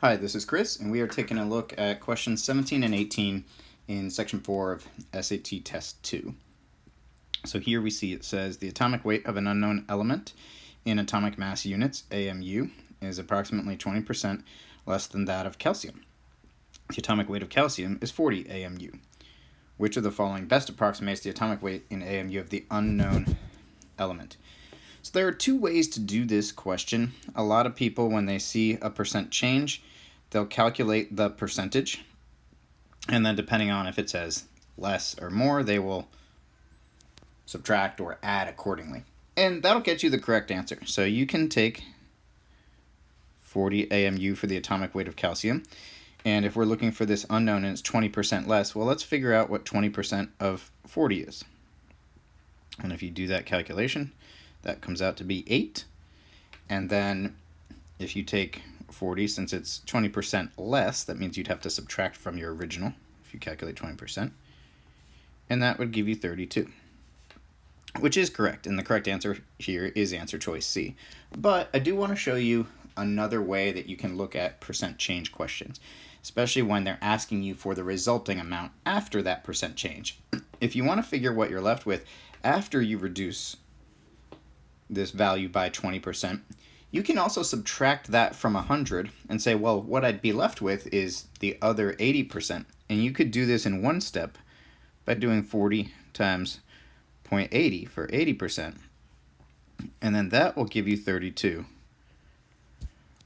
Hi, this is Chris, and we are taking a look at questions 17 and 18 in section 4 of SAT Test 2. So here we see it says the atomic weight of an unknown element in atomic mass units, AMU, is approximately 20% less than that of calcium. The atomic weight of calcium is 40 AMU. Which of the following best approximates the atomic weight in AMU of the unknown element? So there are two ways to do this question. A lot of people, when they see a percent change, they'll calculate the percentage, and then depending on if it says less or more, they will subtract or add accordingly. And that'll get you the correct answer. So you can take 40 AMU for the atomic weight of calcium, and if we're looking for this unknown and it's 20% less, well, let's figure out what 20% of 40 is. And if you do that calculation, that comes out to be 8. And then if you take 40, since it's 20% less, that means you'd have to subtract from your original if you calculate 20%. And that would give you 32, which is correct. And the correct answer here is answer choice C. But I do want to show you another way that you can look at percent change questions, especially when they're asking you for the resulting amount after that percent change. If you want to figure what you're left with after you reduce this value by 20%, you can also subtract that from 100 and say, well, what I'd be left with is the other 80%. And you could do this in one step by doing 40 times 0.80 for 80%. And then that will give you 32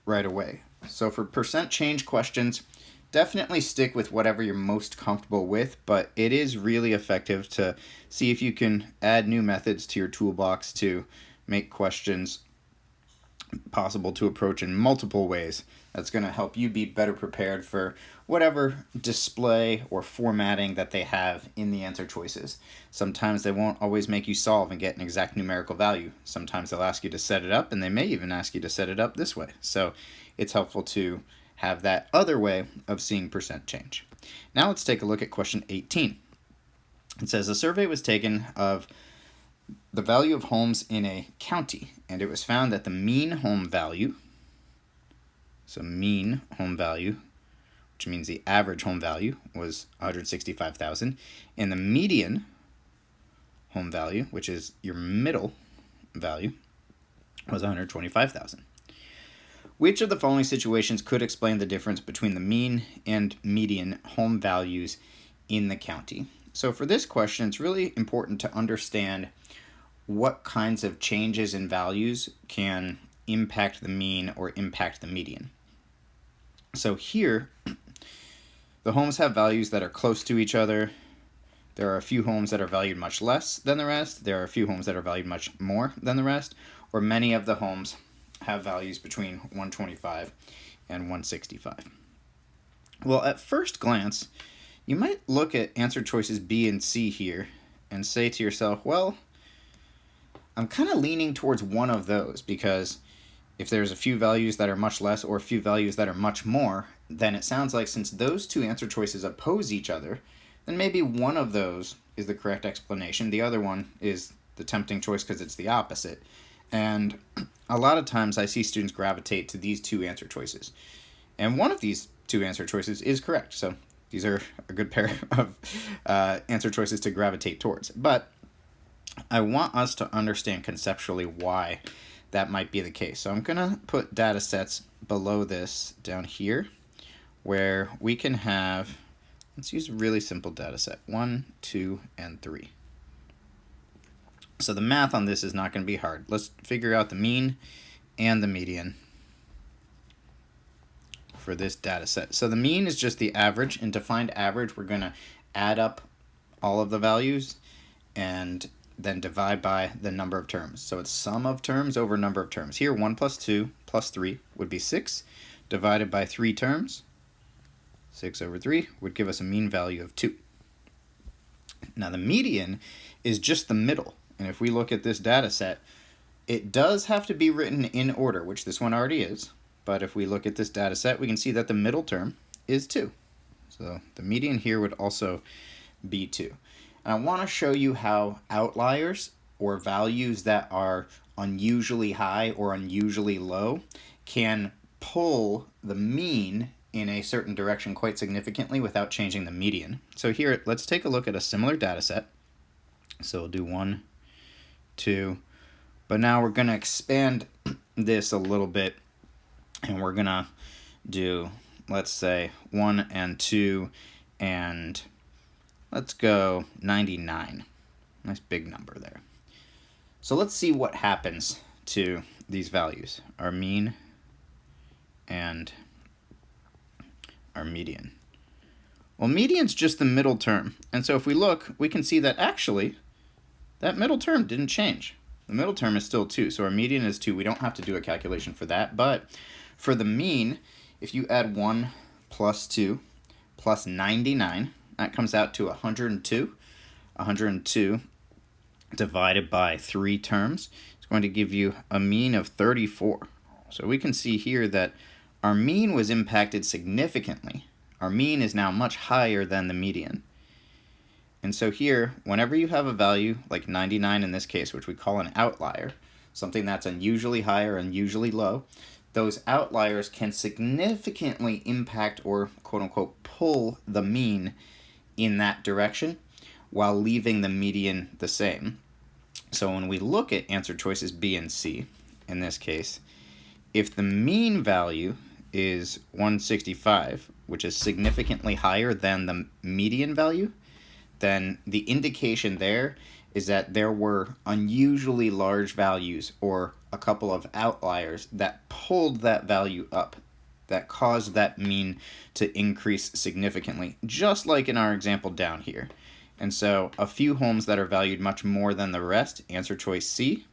right away. So for percent change questions, definitely stick with whatever you're most comfortable with, but it is really effective to see if you can add new methods to your toolbox to make questions possible to approach in multiple ways. That's going to help you be better prepared for whatever display or formatting that they have in the answer choices. Sometimes they won't always make you solve and get an exact numerical value. Sometimes they'll ask you to set it up, and they may even ask you to set it up this way. So it's helpful to have that other way of seeing percent change. Now let's take a look at question 18. It says a survey was taken of the value of homes in a county, and it was found that the mean home value, so mean home value, which means the average home value, was $165,000, and the median home value, which is your middle value, was $125,000. Which of the following situations could explain the difference between the mean and median home values in the county? So for this question, it's really important to understand what kinds of changes in values can impact the mean or impact the median. So here, the homes have values that are close to each other. There are a few homes that are valued much less than the rest. There are a few homes that are valued much more than the rest, or many of the homes have values between 125 and 165. Well, at first glance, you might look at answer choices B and C here and say to yourself, well, I'm kind of leaning towards one of those, because if there's a few values that are much less or a few values that are much more, then it sounds like since those two answer choices oppose each other, then maybe one of those is the correct explanation. The other one is the tempting choice because it's the opposite. And a lot of times I see students gravitate to these two answer choices. And one of these two answer choices is correct. So these are a good pair of answer choices to gravitate towards. But I want us to understand conceptually why that might be the case. So I'm going to put data sets below this down here where we can have, let's use a really simple data set, 1, 2, and 3. So the math on this is not going to be hard. Let's figure out the mean and the median for this data set. So the mean is just the average, and to find average, we're going to add up all of the values and then divide by the number of terms. So it's sum of terms over number of terms. Here, 1 plus 2 plus 3 would be 6, divided by 3 terms. 6 over 3 would give us a mean value of 2. Now the median is just the middle. And if we look at this data set, it does have to be written in order, which this one already is. But if we look at this data set, we can see that the middle term is 2. So the median here would also be 2. And I want to show you how outliers, or values that are unusually high or unusually low, can pull the mean in a certain direction quite significantly without changing the median. So here, let's take a look at a similar data set. So we'll do 1, 2, but now we're going to expand this a little bit, and we're going to do, let's say, 1 and 2, and let's go 99. Nice big number there. So let's see what happens to these values, our mean and our median. Well, median's just the middle term, and so if we look, we can see that actually that middle term didn't change. The middle term is still 2, so our median is 2. We don't have to do a calculation for that, but for the mean, if you add 1 plus 2 plus 99, that comes out to 102. 102 divided by 3 terms is going to give you a mean of 34. So we can see here that our mean was impacted significantly. Our mean is now much higher than the median. And so here, whenever you have a value like 99 in this case, which we call an outlier, something that's unusually high or unusually low, those outliers can significantly impact or quote-unquote pull the mean in that direction while leaving the median the same. So when we look at answer choices B and C, in this case, if the mean value is 165, which is significantly higher than the median value, then the indication there is that there were unusually large values or a couple of outliers that pulled that value up, that caused that mean to increase significantly, just like in our example down here. And so a few homes that are valued much more than the rest, answer choice C,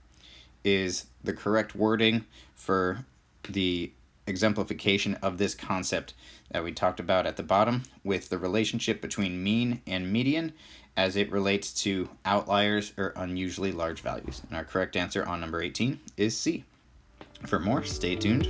is the correct wording for the exemplification of this concept that we talked about at the bottom with the relationship between mean and median as it relates to outliers or unusually large values. And our correct answer on number 18 is C. For more, stay tuned.